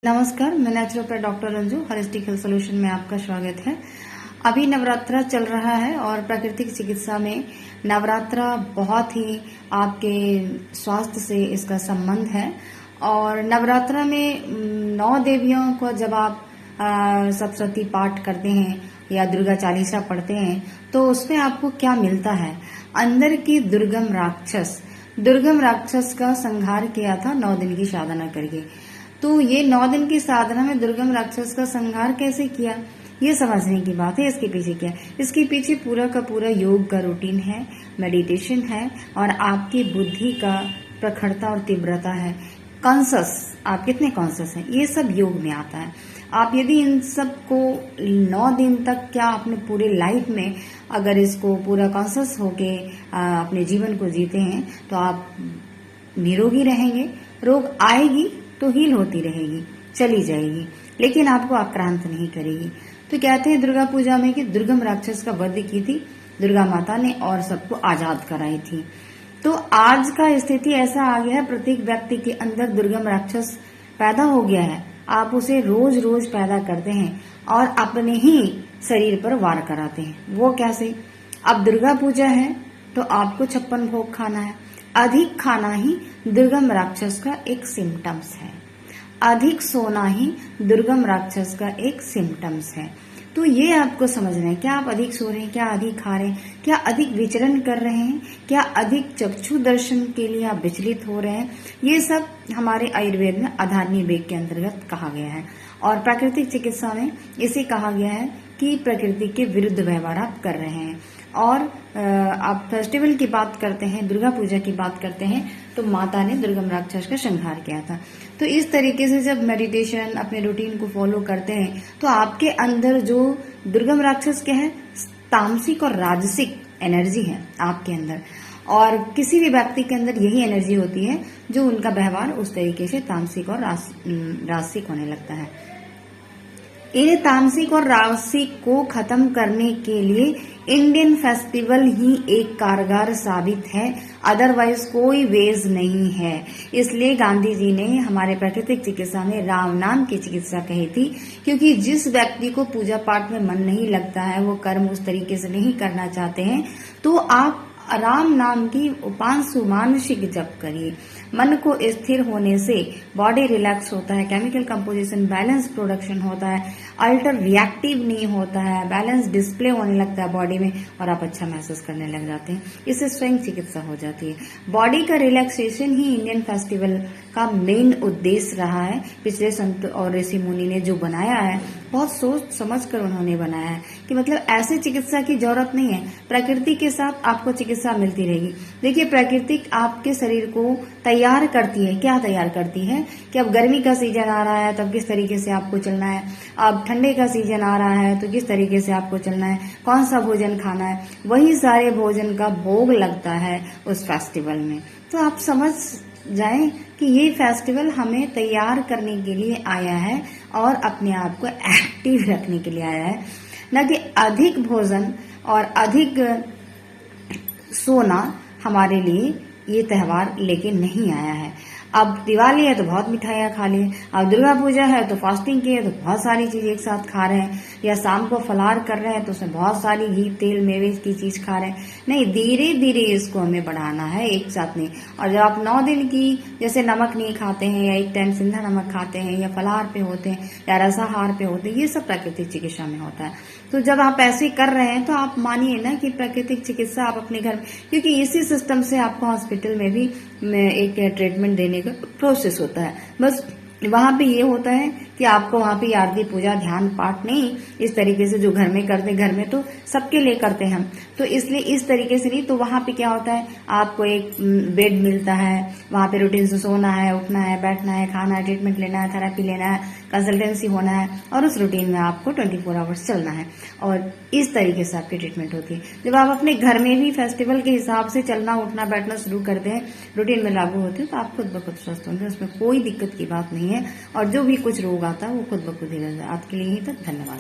नमस्कार, मैं naturopath doctor Ranju, holistic health solution में आपका स्वागत है। अभी नवरात्रा चल रहा है और प्राकृतिक चिकित्सा में नवरात्रा बहुत ही आपके स्वास्थ्य से इसका संबंध है। और नवरात्रा में 9 देवियों को जब आप सप्तशती पाठ करते हैं या दुर्गा चालीसा पढ़ते हैं तो उसमें आपको क्या मिलता है। अंदर की दुर्गम राक्षस का संहार किया था 9 दिन की साधना करके। तो ये 9 दिन की साधना में दुर्गम राक्षस का संहार कैसे किया, ये समझने की बात है। इसके पीछे क्या, इसके पीछे पूरा का पूरा योग का रूटीन है, मेडिटेशन है और आपकी बुद्धि का प्रखरता और तीव्रता है। कॉन्शस, आप कितने कॉन्शस हैं, ये सब योग में आता है। आप यदि इन सब को 9 दिन तक क्या अपने पूरे लाइफ में अगर इसको पूरा कॉन्शस होके अपने जीवन को जीते हैं तो आप निरोगी रहेंगे। रोग आएगी तो हील होती रहेगी, चली जाएगी, लेकिन आपको आक्रांत नहीं करेगी। तो कहते हैं दुर्गा पूजा में कि दुर्गम राक्षस का वध की थी दुर्गा माता ने और सबको आजाद कराई थी। तो आज का स्थिति ऐसा आ गया है, प्रत्येक व्यक्ति के अंदर दुर्गम राक्षस पैदा हो गया है। आप उसे रोज रोज पैदा करते हैं और अपने ही शरीर पर वार कराते हैं। वो कैसे? अब दुर्गा पूजा है तो आपको 56 भोग खाना है। अधिक खाना ही दुर्गम राक्षस का एक सिम्टम्स है। अधिक सोना ही दुर्गम राक्षस का एक सिम्टम्स है। तो ये आपको समझना है, क्या आप अधिक सो रहे हैं, क्या अधिक खा रहे हैं, क्या अधिक विचरण कर रहे हैं, क्या अधिक चक्षु दर्शन के लिए आप विचलित हो रहे हैं। ये सब हमारे आयुर्वेद में आधारनीय वेग के अंतर्गत कहा गया है और प्राकृतिक चिकित्सा में इसे कहा गया है कि प्रकृति के विरुद्ध व्यवहार आप कर रहे हैं। और आप फेस्टिवल की बात करते हैं, दुर्गा पूजा की बात करते हैं तो माता ने दुर्गम राक्षस का संहार किया था। तो इस तरीके से जब मेडिटेशन अपने रूटीन को फॉलो करते हैं तो आपके अंदर जो दुर्गम राक्षस क्या है, तामसिक और राजसिक एनर्जी है आपके अंदर। और किसी भी व्यक्ति के अंदर यही एनर्जी होती है जो उनका व्यवहार उस तरीके से तामसिक और राजसिक होने लगता है। इन तामसिक और राजसिक को खत्म करने के लिए इंडियन फेस्टिवल ही एक कारगर साबित है, अदरवाइज कोई वेज नहीं है। इसलिए गांधी जी ने हमारे प्राकृतिक चिकित्सा में राम नाम की चिकित्सा कही थी, क्योंकि जिस व्यक्ति को पूजा पाठ में मन नहीं लगता है, वो कर्म उस तरीके से नहीं करना चाहते हैं, तो आप राम नाम की उपांशु मानसिक जप करिए। मन को स्थिर होने से बॉडी रिलैक्स होता है, केमिकल कंपोजिशन बैलेंस प्रोडक्शन होता है, अल्टर रिएक्टिव नहीं होता है, बैलेंस डिस्प्ले होने लगता है बॉडी में और आप अच्छा महसूस करने लग जाते हैं। इससे स्वयं चिकित्सा हो जाती है। बॉडी का रिलैक्सेशन ही इंडियन फेस्टिवल का मेन उद्देश्य रहा है। पिछले संत और ऋषि मुनि ने जो बनाया है, बहुत सोच समझ कर उन्होंने बनाया है कि मतलब ऐसे चिकित्सा की जरूरत नहीं है। प्रकृति के साथ आपको चिकित्सा मिलती रहेगी। देखिए, प्रकृति आपके शरीर को तैयार करती है। क्या तैयार करती है कि अब गर्मी का सीजन आ रहा है तब किस तरीके से आपको चलना है, अब ठंडे का सीजन आ रहा है तो किस तरीके से आपको चलना है, कौन सा भोजन खाना है। वही सारे भोजन का भोग लगता है उस फेस्टिवल में। तो आप समझ जाएं कि ये फेस्टिवल हमें तैयार करने के लिए आया है और अपने आप को एक्टिव रखने के लिए आया है, न कि अधिक भोजन और अधिक सोना हमारे लिए ये त्योहार लेके नहीं आया है। अब दिवाली है तो बहुत मिठाइयाँ खा ली, अब दुर्गा पूजा है तो फास्टिंग की है तो बहुत सारी चीज एक साथ खा रहे हैं, या शाम को फलाहार कर रहे हैं तो उसमें बहुत सारी घी तेल मेवे की चीज खा रहे हैं। नहीं, धीरे धीरे इसको हमें बढ़ाना है, एक साथ नहीं। और जब आप 9 दिन की जैसे नमक नहीं खाते हैं या एक टाइम सिंधा नमक खाते हैं या फलाहार पे होते हैं या रसाहार पे होते हैं, ये सब प्राकृतिक चिकित्सा में होता है। तो जब आप ऐसे कर रहे हैं तो आप मानिए ना कि प्राकृतिक चिकित्सा आप अपने घर में, क्योंकि इसी सिस्टम से आपको हॉस्पिटल में भी एक ट्रीटमेंट देने का प्रोसेस होता है। बस वहां पे ये होता है कि आपको वहां पे आरती पूजा ध्यान पाठ नहीं इस तरीके से जो घर में करते, घर में तो सबके लिए करते हैं हम, तो इसलिए इस तरीके से नहीं। तो वहां पे क्या होता है, आपको एक बेड मिलता है, वहां पे रूटीन से सोना है, उठना है, बैठना है, खाना है, ट्रीटमेंट लेना है, थेरेपी लेना है, कंसल्टेंसी होना है और उस रूटीन में आपको 24 आवर्स चलना है और इस तरीके से आपकी ट्रीटमेंट होती है। जब आप अपने घर में भी फेस्टिवल के हिसाब से चलना उठना बैठना शुरू करते हैं, रूटीन में लागू होते हैं, तो आप खुद ब खुद स्वस्थ होंगे, उसमें कोई दिक्कत की बात नहीं है। और जो भी कुछ रोग आता है वो खुद ब खुद ही रहता है। आज के लिए यहीं तक, धन्यवाद।